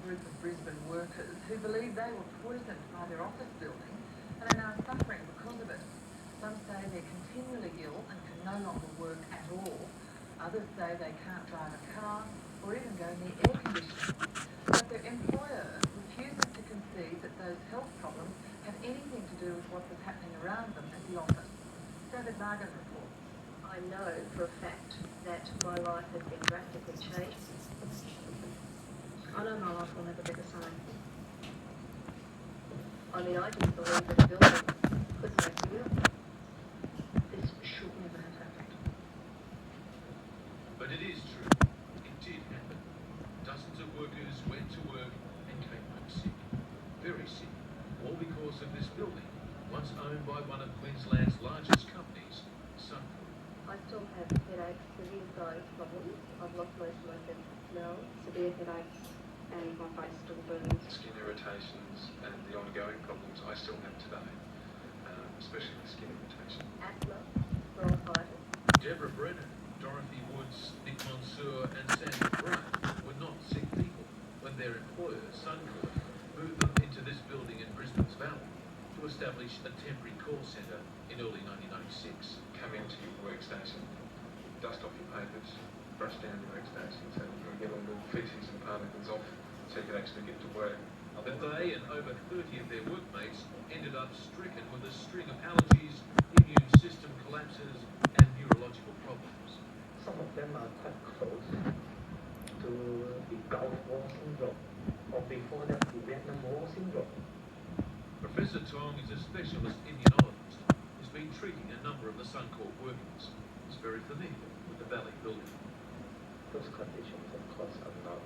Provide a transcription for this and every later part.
group of Brisbane workers who believe they were poisoned by their office building and are now suffering because of it. Some say they're continually ill and can no longer work at all. Others say they can't drive a car or even go near air conditioning. But their employer refuses to concede that those health problems have anything to do with what was happening around them at the office. David Margan reports. I know for a fact that my life has been drastically changed. I know my life will never be the same. I mean, I didn't believe that a building was so real. This should never have happened. But it is true. It did happen. Dozens of workers went to work and came home sick. Very sick. All because of this building, once owned by one of Queensland's largest companies, Suncorp. I still have headaches, severe sinus problems. I've lost most of my sense of smell, severe headaches, and my face still burns. Skin irritations and the ongoing problems I still have today, especially with skin irritation. Asthma, bronchitis. Deborah Brennan, Dorothy Woods, Nick Monsieur and Sandy Gray were not sick people when their employer, Suncorp, moved them into this building in Brisbane's Valley to establish a temporary call centre in early 1996. Come into your workstation, dust off your papers, brush down your workstation so you can get all the feces and particles off so you can actually get to work. But they and over 30 of their workmates ended up stricken with a string of allergies, immune system collapses and neurological problems. Some of them are quite close to the Gulf War syndrome, or before that the Vietnam War syndrome. Professor Tong is a specialist immunologist who's been treating a number of the Suncorp workers. He's very familiar with the Valley building. Those conditions, of course, are not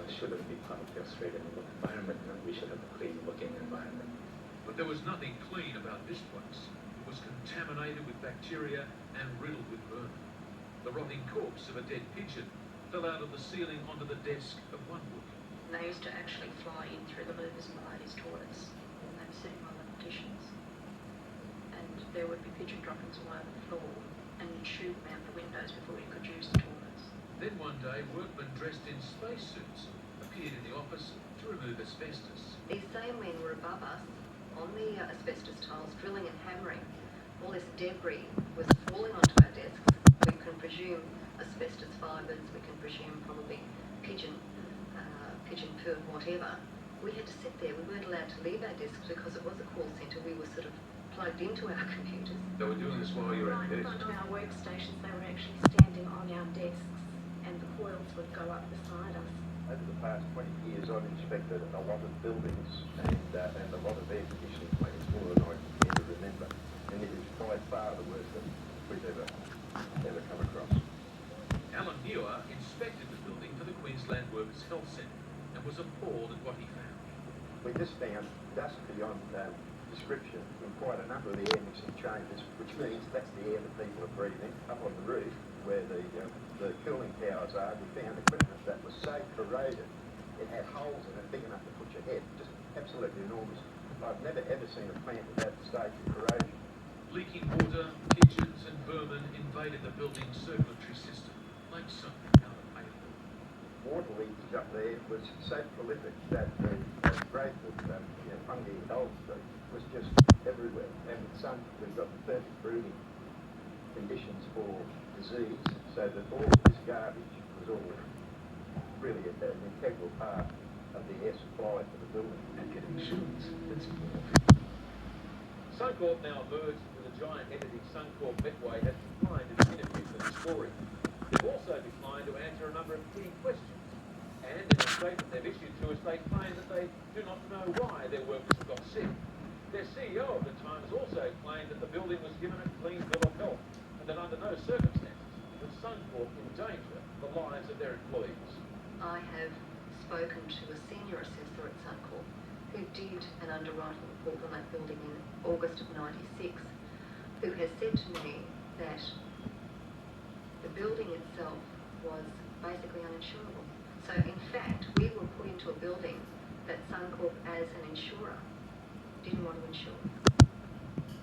shouldn't be part of the Australian work environment, and we should have a clean working environment. But there was nothing clean about this place. It was contaminated with bacteria and riddled with vermin. The rotting corpse of a dead pigeon fell out of the ceiling onto the desk of one worker. They used to actually fly in through the louvers and the ladies' toilets when they were sitting on the petitions. And there would be pigeon droppings all over the floor, and you'd shoot them out the windows before you could use the toilets. Then one day, workmen dressed in spacesuits appeared in the office to remove asbestos. These same men were above us on the asbestos tiles, drilling and hammering. All this debris was falling onto our desks. We can presume asbestos fibres, we can presume probably pigeon poo, whatever. We had to sit there. We weren't allowed to leave our desks because it was a call centre. We were sort of plugged into our computers. They were doing this while you were at the desk? On our workstations, they were actually standing on our desks, and the coils would go up beside us. Over the past 20 years, I've inspected a lot of buildings and a lot of air conditioning plants, more than I can ever remember. And it is by far the worst that we've ever come across. Alan Muir inspected the building for the Queensland Workers' Health Centre and was appalled at what he found. We just found dust beyond description in quite a number of the air mixing chambers, which means that's the air that people are breathing. Up on the roof, where the cooling towers are, we found equipment that was so corroded, it had holes in it big enough to put your head, just absolutely enormous. I've never ever seen a plant with that stage of corrosion. Leaking water, pigeons and vermin invaded the building's circulatory system like something out of paper. Water leakage up there was so prolific that the growth of fungi and algae was just everywhere. And with sun, we've got the perfect breeding conditions for disease, so that all this garbage was all really an integral part of the air supply for the building. And get insurance. That's more. Suncorp now merged with a giant entity. Suncorp Medway has declined to interview for the story. They've also declined to answer a number of key questions. And in a statement they've issued to us, they claim that they do not know why their workers have got sick. Their CEO at the time has also claimed that the building was given a clean bill of health and that under no circumstances would Suncorp endanger the lives of their employees. I have spoken to a senior assessor at Suncorp who did an underwriting report on that building in August of '96, who has said to me that the building itself was basically uninsurable. So in fact, we were put into a building that Suncorp, as an insurer, didn't want to insure.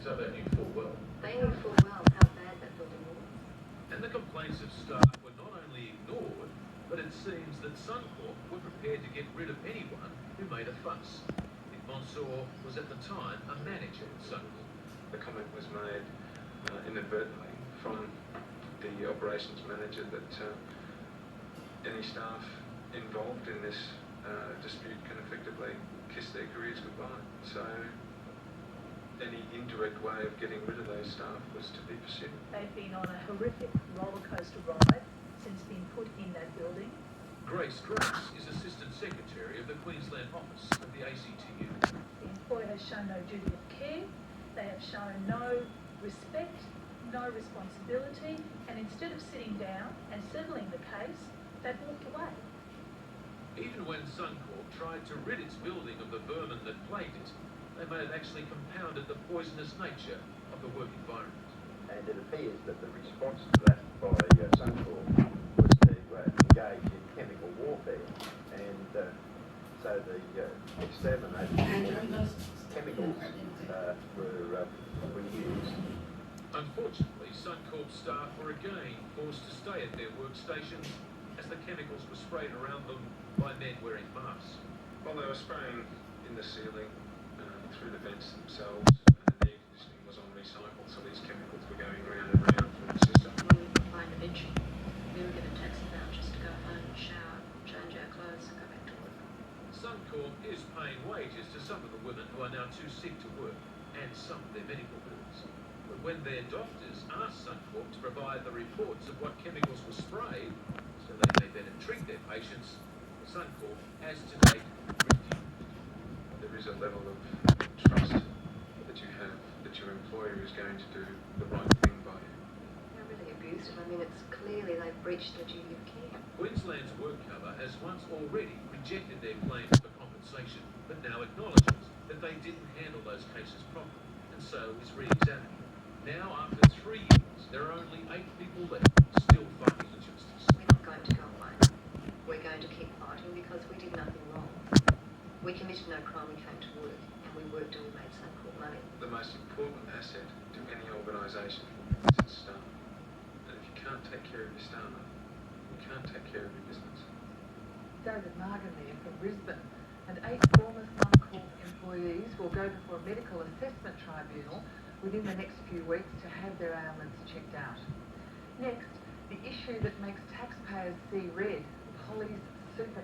So they knew full well. They knew full well how bad that building was. And the complaints of staff were not only ignored, but it seems that Suncorp were prepared to get rid of anyone who made a fuss. Nick Mansour was at the time a manager at Suncorp. The comment was made inadvertently from the operations manager that any staff involved in this dispute can effectively kiss their careers goodbye. So any indirect way of getting rid of those staff was to be pursued. They've been on a horrific roller coaster ride since being put in that building. Grace is Assistant Secretary of the Queensland Office of the ACTU. The employer has shown no duty of care, they have shown no respect, no responsibility, and instead of sitting down and settling the case, they've walked away. Even when Suncorp tried to rid its building of the vermin that plagued it, they may have actually compounded the poisonous nature of the work environment. And it appears that the response to that by Suncorp was to engage in chemical warfare, and so the exterminated chemicals were used. Unfortunately, Suncorp staff were again forced to stay at their workstations as the chemicals were sprayed around them by men wearing masks. While they were spraying in the ceiling, through the vents themselves, the air conditioning was on recycle, so these chemicals were going round and round through the system. When we were playing the benching, we were given taxi vouchers to go home and shower, change our clothes and go back to work. Suncorp is paying wages to some of the women who are now too sick to work and some of their medical bills. But when their doctors asked Suncorp to provide the reports of what chemicals were sprayed so they may better treat their patients, Suncorp has to date refused. There is a level of trust that you have that your employer is going to do the right thing by you. They're really abused it. I mean, it's clearly they've breached their duty of care. Queensland's WorkCover has once already rejected their claims for compensation, but now acknowledges that they didn't handle those cases properly, and so is re-examining. Now, after 3 years, there are only 8 people left still fighting injustice. We're not going to go away. We're going to keep fighting because we did nothing wrong. We committed no crime, we came to work, and we worked and we made Suncorp money. The most important asset to any organisation is its staff. And if you can't take care of your staff, you can't take care of your business. David Margan there from Brisbane, and 8 former Suncorp employees will go before a medical assessment tribunal within the next few weeks to have their ailments checked out. Next, the issue that makes taxpayers see red, Polly's super